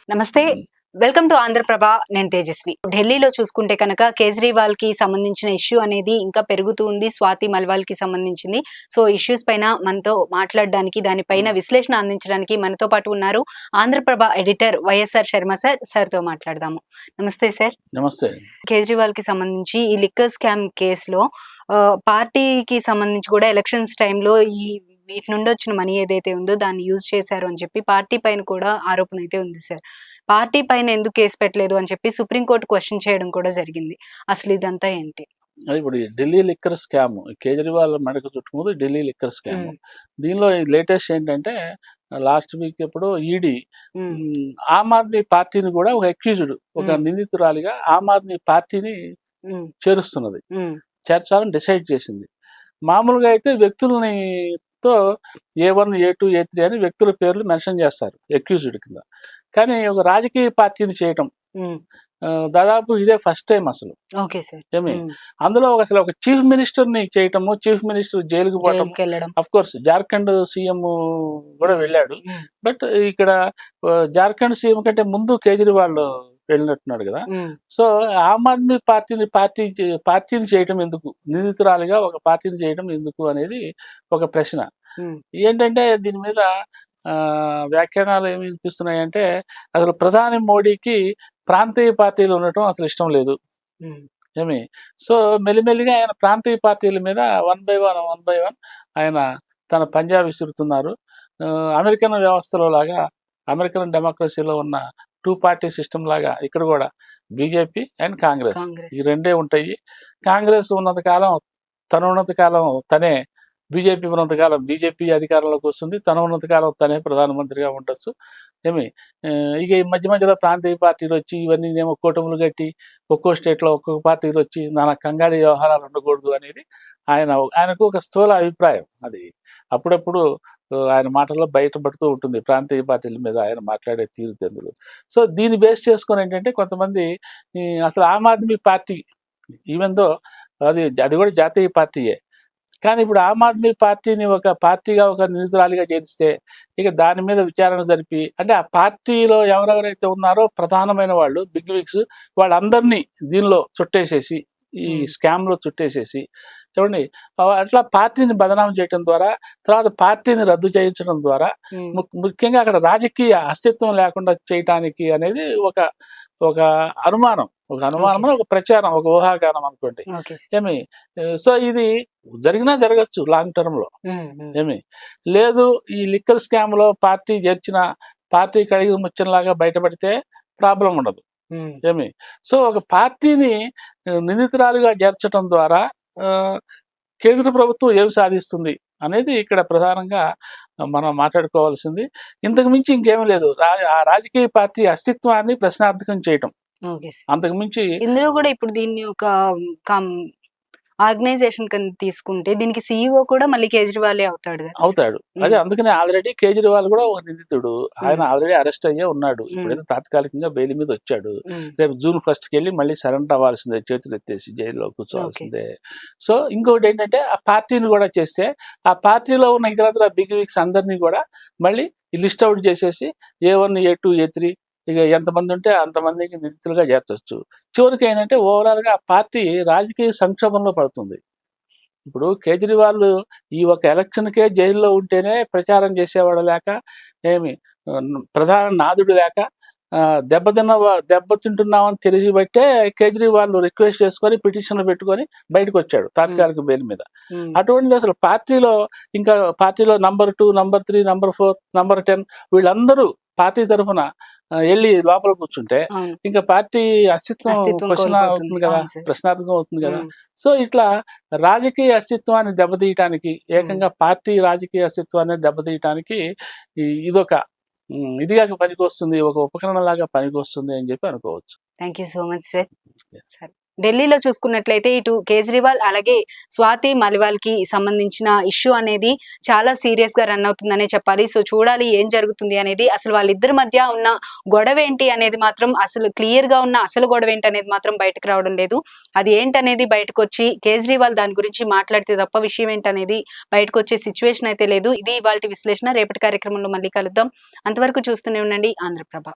నమస్తే. Welcome to Andhra Prabha. నేను తేజస్వి. ఢిల్లీలో చూసుకుంటే కనుక కేజ్రీవాల్ కి సంబంధించిన ఇష్యూ అనేది ఇంకా పెరుగుతూ ఉంది. స్వాతి మల్వాల్ కి సంబంధించింది. సో ఇష్యూస్ పైన మనతో మాట్లాడడానికి, దానిపైన విశ్లేషణ అందించడానికి మనతో పాటు ఉన్నారు ఆంధ్రప్రభ ఎడిటర్ వైఎస్ఆర్ శర్మ సార్. సార్తో మాట్లాడదాము. నమస్తే సార్. నమస్తే. కేజ్రీవాల్ కి సంబంధించి ఈ లిక్కర్ స్కామ్ కేసులో పార్టీకి సంబంధించి కూడా ఎలక్షన్స్ టైంలో వీటి నుండి వచ్చిన మనీ ఏదైతే ఉందో దాన్ని యూజ్ చేశారు అని చెప్పి పార్టీ పైన కూడా ఆరోపణ అయితే ఉంది సార్. పార్టీ పైన ఎందుకు కేసు పెట్టలేదు అని చెప్పి సుప్రీంకోర్టు క్వశ్చన్ చేయడం కూడా జరిగింది. అసలు ఇదంతా ఏంటి? అది ఇప్పుడు ఢిల్లీ లిక్కర్ స్కామ్, కేజ్రీవాల్ మెడకు చుట్టుకుంది ఢిల్లీ లిక్కర్ స్కామ్. దీనిలో లేటెస్ట్ ఏంటంటే లాస్ట్ వీక్ ఎప్పుడో ఈడీ ఆమ్ ఆద్మీ పార్టీని కూడా ఒక అక్యూజ్డ్, ఒక నిందితురాలిగా ఆమ్ ఆద్మీ పార్టీని చేరుస్తున్నది, చేర్చాలని డిసైడ్ చేసింది. మామూలుగా అయితే వ్యక్తులని తో A1, A2, A3 అని వ్యక్తుల పేర్లు మెన్షన్ చేస్తారు అక్యూజ్డ్ కింద. కానీ ఒక రాజకీయ పార్టీని చేయటం దాదాపు ఇదే ఫస్ట్ టైం అసలు. ఏమి అందులో అసలు ఒక చీఫ్ మినిస్టర్ ని చేయటము, చీఫ్ మినిస్టర్ జైలుకి పోవటం. అఫ్ కోర్స్ జార్ఖండ్ సీఎం కూడా వెళ్ళాడు. బట్ ఇక్కడ జార్ఖండ్ సీఎం కంటే ముందు కేజ్రీవాల్ వెళ్ళినట్టున్నాడు కదా. సో ఆమ్ ఆద్మీ పార్టీని చేయటం ఎందుకు, నిందితురాలిగా ఒక పార్టీని చేయటం ఎందుకు అనేది ఒక ప్రశ్న. ఏంటంటే దీని మీద వ్యాఖ్యానాలు ఏమి వినిపిస్తున్నాయంటే అసలు ప్రధాని మోడీకి ప్రాంతీయ పార్టీలు ఉండటం అసలు ఇష్టం లేదు ఏమి. సో మెల్లిమెల్లిగా ఆయన ప్రాంతీయ పార్టీల మీద వన్ బై వన్ ఆయన తన పంజా విసురుతున్నారు. అమెరికన్ వ్యవస్థలో లాగా, అమెరికన్ డెమోక్రసీలో ఉన్న 2 పార్టీ సిస్టమ్ లాగా ఇక్కడ కూడా బీజేపీ అండ్ కాంగ్రెస్ ఈ రెండే ఉంటాయి. కాంగ్రెస్ ఉన్నంత కాలం తనే, బీజేపీ ఉన్నంతకాలం బీజేపీ అధికారంలోకి వస్తుంది, తన ఉన్నంతకాలం తనే ప్రధానమంత్రిగా ఉండొచ్చు ఏమి. ఇక ఈ మధ్యలో ప్రాంతీయ పార్టీలు వచ్చి ఇవన్నీ ఏమో కూటములు కట్టి ఒక్కో స్టేట్లో ఒక్కొక్క పార్టీలు వచ్చి నానా కంగాడి వ్యవహారాలు ఉండకూడదు అనేది ఆయనకు ఒక స్థూల అభిప్రాయం. అది అప్పుడప్పుడు ఆయన మాటల్లో బయటపడుతూ ఉంటుంది, ప్రాంతీయ పార్టీల మీద ఆయన మాట్లాడే తీరుతెందులు. సో దీన్ని బేస్ చేసుకొని ఏంటంటే కొంతమంది అసలు Aam Aadmi party even though అది కూడా జాతీయ పార్టీయే, కానీ ఇప్పుడు ఆమ్ ఆద్మీ పార్టీని ఒక పార్టీగా, ఒక నిందితురాలిగా చేరిస్తే ఇక దాని మీద విచారణ జరిపి, అంటే ఆ పార్టీలో ఎవరెవరైతే ఉన్నారో ప్రధానమైన వాళ్ళు, బిగ్ విగ్స్, వాళ్ళందరినీ దీనిలో చుట్టేసేసి, ఈ స్కామ్ లో చుట్టేసేసి చూడండి, అట్లా పార్టీని బదనాం చేయడం ద్వారా, తర్వాత పార్టీని రద్దు చేయించడం ద్వారా, ముఖ్యంగా అక్కడ రాజకీయ అస్తిత్వం లేకుండా చేయటానికి అనేది ఒక అనుమానం, ఒక ప్రచారం, ఒక ఊహాగానం అనుకోండి ఏమి. సో ఇది జరగచ్చు లాంగ్ టర్మ్ లో ఏమి. లేదు ఈ లిక్కర్ స్కామ్ లో పార్టీ చేర్చిన పార్టీ కడిగి ముచ్చంలాగా బయటపడితే ప్రాబ్లం ఉండదు ఏమి. సో ఒక పార్టీని నిందితురాలుగా చేర్చడం ద్వారా కేంద్ర ప్రభుత్వం ఏమి సాధిస్తుంది అనేది ఇక్కడ ప్రధానంగా మనం మాట్లాడుకోవాల్సింది. ఇంతకు మించి ఇంకేమీ లేదు. ఆ రాజకీయ పార్టీ అస్తిత్వాన్ని ప్రశ్నార్థకం చేయటం, అంతకు మించి. ఇందులో కూడా ఇప్పుడు దీన్ని ఒక ఆర్గనైజేషన్ కింద తీసుకుంటే దీనికి సీఈఓ కూడా మళ్ళీ కేజ్రీవాల్ అవుతాడు. అదే అందుకనే ఆల్రెడీ కేజ్రీవాల్ కూడా ఒక నిందితుడు. ఆయన ఆల్రెడీ అరెస్ట్ అయ్యే ఉన్నాడు. ఇప్పుడైతే తాత్కాలికంగా బెయిల్ మీద వచ్చాడు. రేపు June 1st వెళ్ళి మళ్ళీ సరెండర్ అవ్వాల్సిందే, చేతులు ఎత్తేసి జైల్లో కూర్చోవాల్సిందే. సో ఇంకొకటి ఏంటంటే ఆ పార్టీని కూడా చేస్తే ఆ పార్టీలో ఉన్న ఇతర బిగ్ విగ్స్ అందరినీ కూడా మళ్ళీ లిస్ట్ అవుట్ చేసేసి A1, A2, A3 ఇక ఎంతమంది ఉంటే అంతమందికి నిందితులుగా చేర్చొచ్చు. చివరికి ఏంటంటే ఓవరాల్ గా ఆ పార్టీ రాజకీయ సంక్షోభంలో పడుతుంది. ఇప్పుడు కేజ్రీవాల్ ఈ ఒక ఎలక్షన్కే జైల్లో ఉంటేనే ప్రచారం చేసేవాడు లేక, ఏమి ప్రధాన నాదుడు లేక, దెబ్బతింటున్నామని తెలియబట్టే కేజ్రీవాల్ రిక్వెస్ట్ చేసుకొని పిటిషన్లు పెట్టుకొని బయటకు వచ్చాడు తాత్కాలిక బెయిల్ మీద. అటువంటి అసలు పార్టీలో నంబర్ 2, నంబర్ 3, నంబర్ 4, నంబర్ 10 వీళ్ళందరూ పార్టీ తరఫున వెళ్ళి లోపల కూర్చుంటే ఇంకా పార్టీ అస్తిత్వం ప్రశ్నార్థకం అవుతుంది కదా. సో ఇట్లా రాజకీయ అస్తిత్వాన్ని దెబ్బతీయటానికి, ఏకంగా పార్టీ రాజకీయ అస్తిత్వాన్ని దెబ్బతీయటానికి ఇదొక ఇదిగా పనికొస్తుంది, ఒక ఉపకరణం లాగా పనికొస్తుంది అని చెప్పి అనుకోవచ్చు. Thank you so much sir. ఢిల్లీలో చూసుకున్నట్లయితే ఇటు కేజ్రీవాల్ అలాగే స్వాతి మల్వాల్ కి సంబంధించిన ఇష్యూ అనేది చాలా సీరియస్ గా రన్ అవుతుందనే చెప్పాలి. సో చూడాలి ఏం జరుగుతుంది అనేది. అసలు వాళ్ళిద్దరి మధ్య ఉన్న గొడవ ఏంటి అనేది మాత్రం, అసలు క్లియర్ గా ఉన్న అసలు గొడవ ఏంటి అనేది మాత్రం బయటకు రావడం లేదు. అది ఏంటనేది బయటకు వచ్చి కేజ్రీవాల్ దాని గురించి మాట్లాడితే తప్ప విషయం ఏంటనేది బయటకు వచ్చే సిచ్యువేషన్ అయితే లేదు. ఇది ఇవాళ విశ్లేషణ. రేపటి కార్యక్రమంలో మళ్ళీ కలుద్దాం. అంతవరకు చూస్తూనే ఉండండి ఆంధ్రప్రభ.